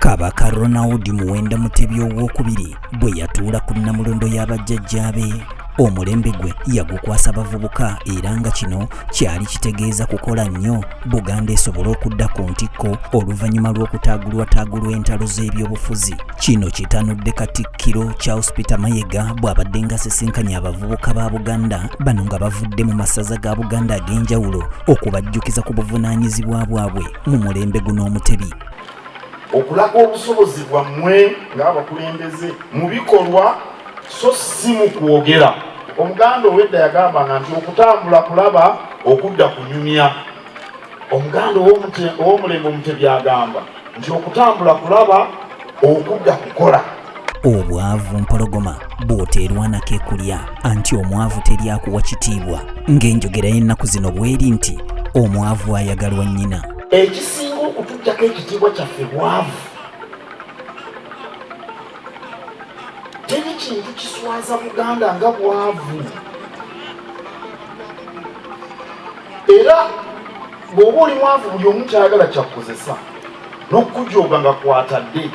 Kabaka Ronald Muwenda Mutebi owookubiri bwe yatuula ku nnamulondo y'abajjajjaabe, omulembe gwe yagukwasa bavubuka era nga kino kyali kitegeeza kukola nnyo Buganda esobole okudda ku ntikko oluvannyuma lw'okutaagulwataagulwa entalo z'ebyobufuzi. Kino kitanudde Katikkiro Charles Peter Mayiga bw'abadde nga asisinkanye abavubuka ba Buganda bano nga bavudde mu masaza ga Buganda ag'enjawulo okubajjukiza ku buvunaanyizibwa bwabwe mu mulembe guno Omutebi. Okulaga obusobozi bwammwe ng'abakulembeze mu bikolwa so si mu kwogera. Omuganda ow'edda yagambanga nti okutambula kulaba okudda kunyumya. Omuganda ow'omulembe Omutebi agamba nti okutambula kulaba okudda kukola. Obwavu mpologoma bw'oteerwa nakeekulya anti omwavu teri akuwa kitiibwa, ng'enjogera y'ennaku zino bw'eri nti omwavu ayagalwa nnyina. Ekisinga okutujjako ekitiibwa kyaffe bwavu. Teri kintu kiswaza Buganda nga bwavu. Era bw'oba oli mwavu buli omu kyayagala kyakukozesa n'okujooga nga kwatadde.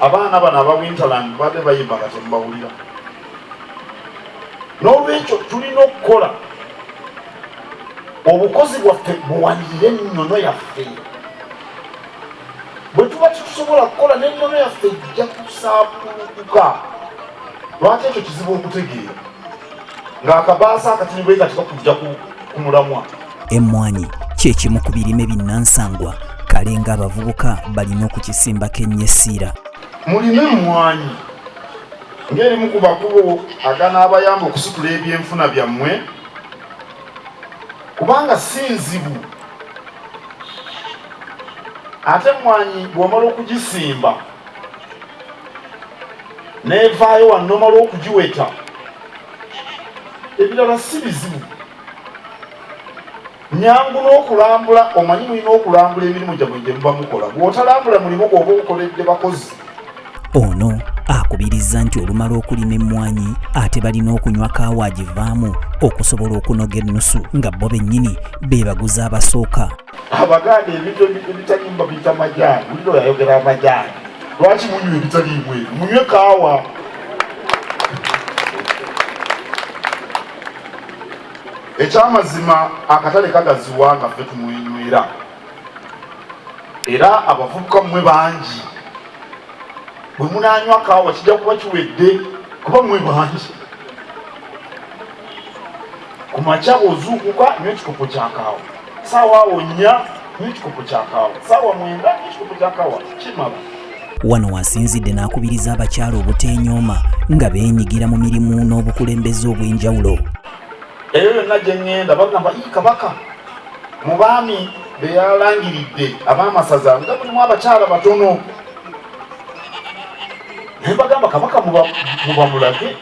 Abaana bano aba Winterland badde bayimba nga temubawulira. N'olwekyo tulina okukola obukozi bwaffe buwanirire ennono yaffe. Bwe tuba tetusobola kukola n'ennono yaffe ejja kusaabulukuka. Lwaki ekyo kizibu okutegeera ng'akabaasa akatini bwe kati kakujja ku mulamwa. Emmwanyi kye kimu ku birime binnansangwa kale ng'abavubuka balina okukisimbako ennyo essira. Mulime emmwanyi ng'erimu ku makubo aganaabayamba okusitula ebyenfuna byammwe, kubanga si nzibu. Ate emmwanyi bw'omala okugisimba n'evaayo wano n'omala okugiweta, ebirala si bizibu. Nyangu n'okulambula, omanyi mulina okulambula emirimu gyammwe gye muba mukola. Bw'otalambula mulimu gw'oba okoledde bakozi. Ono akubiriza nti olumala okulima emmwanyi ate balina okunywa kaawa agivaamu okusobola okunoga ennusu nga bo bennyini beebaguza abasooka. Abaganda ebintu ebitanyimba biyita majaani. Buliro yayogera amajaani. Lwaki munywa ebitaliimu ebyo? Munywe kaawa. Ekyamazima akatale kagaziwa nga ffe tumuyinywera. Era abavubuka mmwe bangi. Bwe munaanywa kaawa kijja kuba kiwedde kuba mmwe bangi. Ku makya bw'ozuukuka nywa ekikopo kya kaawa. Saawa awo nnya nywa ekikopo kya kaawa. Saawa mwenda nywa ekikopo kya kaawa. Kimala. Wano wasinzidde n'akubiriza abakyala obuteenyooma nga beenyigira mu mirimu n'obukulembeze obw'enjawulo. Eyo yonna gye ŋŋenda bagamba Kabaka mu baami be yalangiridde ab'amasaza nga mulimu abakyala batono. Naye bagamba Kabaka muba mulage,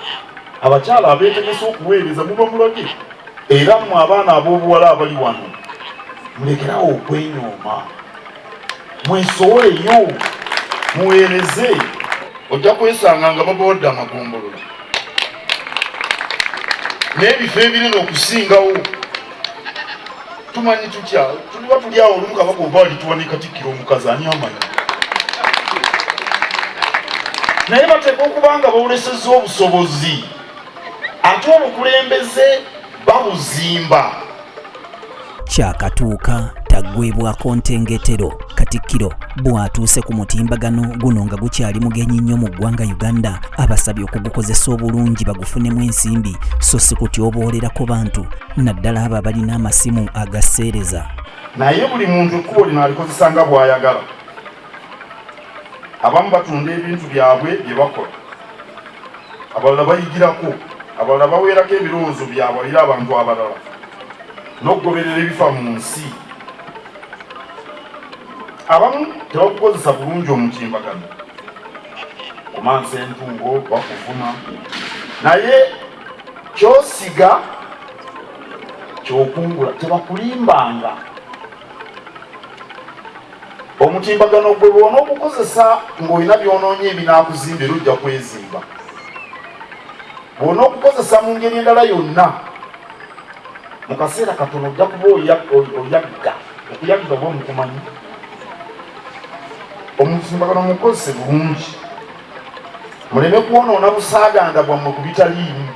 abakyala abeetegese okuweereza muba mulage. Era mmwe abaana ab'obuwala abali wano mulekerawo okwenyooma, mwesowoleyo muweereze. Ojja kwesanga nga babawadde amagombolola n'ebifo ebinene okusingawo. Tumanyi tutya tuliba tuli awo olumu Kabaka oba alituwa ne Katikkiro omukazi ani amanyi. Naye bateeka okuba nga bawolesezza obusobozi ate obukulembeze babuzimba. Kyakatuuka taggwebwako ntengetero Katikkiro bw'atuuse ku mutimbagano guno nga gukyali mugenyi nnyo mu ggwanga Uganda, abasabye okugukozesa obulungi bagufunemu ensimbi so si kutyoboolerako bantu naddala abo abalina amasimu agaseereza. Naye buli muntu ekkubo lino alikozesa nga bw'ayagala. Abamu batunda ebintu byabwe bye bakola, abalala bayigirako, abalala baweerako ebirowoozo byabwe era abantu abalala n'okugoberera ebifa mu nsi. Abamu tebakukozesa bulungi omutimbagano, kumansa entungo bakuvuna, naye kyosiga kyokungula tebakulimbanga. Omutimbagano gwe bw'onoogukozesa ng'olina by'onoonye ebinaakuzimba era ojja kwezimba. Bw'onoogukozesa mu ngeri endala yonna mu kaseera katono ojja kuba oyagga. Okuyagga bwe mukumanyi. omutimbagano mukozese bulungi muleme kwonoona busaaganda bwammwe ku bitaliimu.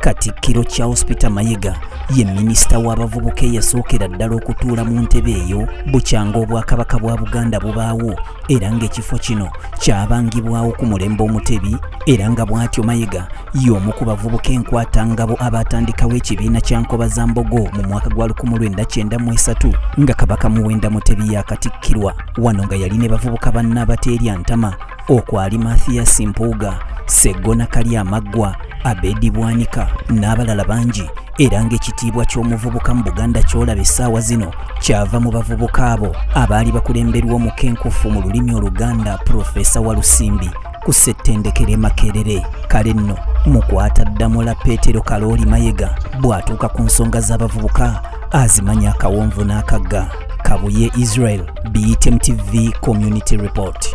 Katikkiro Charles Peter Mayiga ye minisita w'abavubuka eyasookera ddala okutuula mu ntebe eyo bukyanga obwakabaka bwa Buganda bubaawo era ng'ekifo kino kyabangibwawo ku mulembe Omutebi era nga bw'atyo Mayiga y'omu ku bavubuka enkwatangabo abatandikawo ekibiina kya Nkobazambogo mu mwaka gwa 1993 nga Kabaka Muwenda Mutebi yakatikkirwa. Wano nga yali ne bavubuka banne abateerya ntama okwali Mathias Mpuuga, Seggona Kalyamaggwa, Abedi Bwanika n'abalala bangi era ng'ekitiibwa ky'omuvubuka mu Buganda ky'olaba essaawa zino kyava mu bavubuka abo abaali bakulemberwa omukenkufu mu lulimi Oluganda Profesa Walusimbi ku ssettendekero Makerere. Kale nno mukwata ddamula Peetero Kalooli Mayiga bw'atuuka ku nsonga z'abavubuka azimanya akawonvu n'akagga. Kabuye Israel, BTM TV Community Report.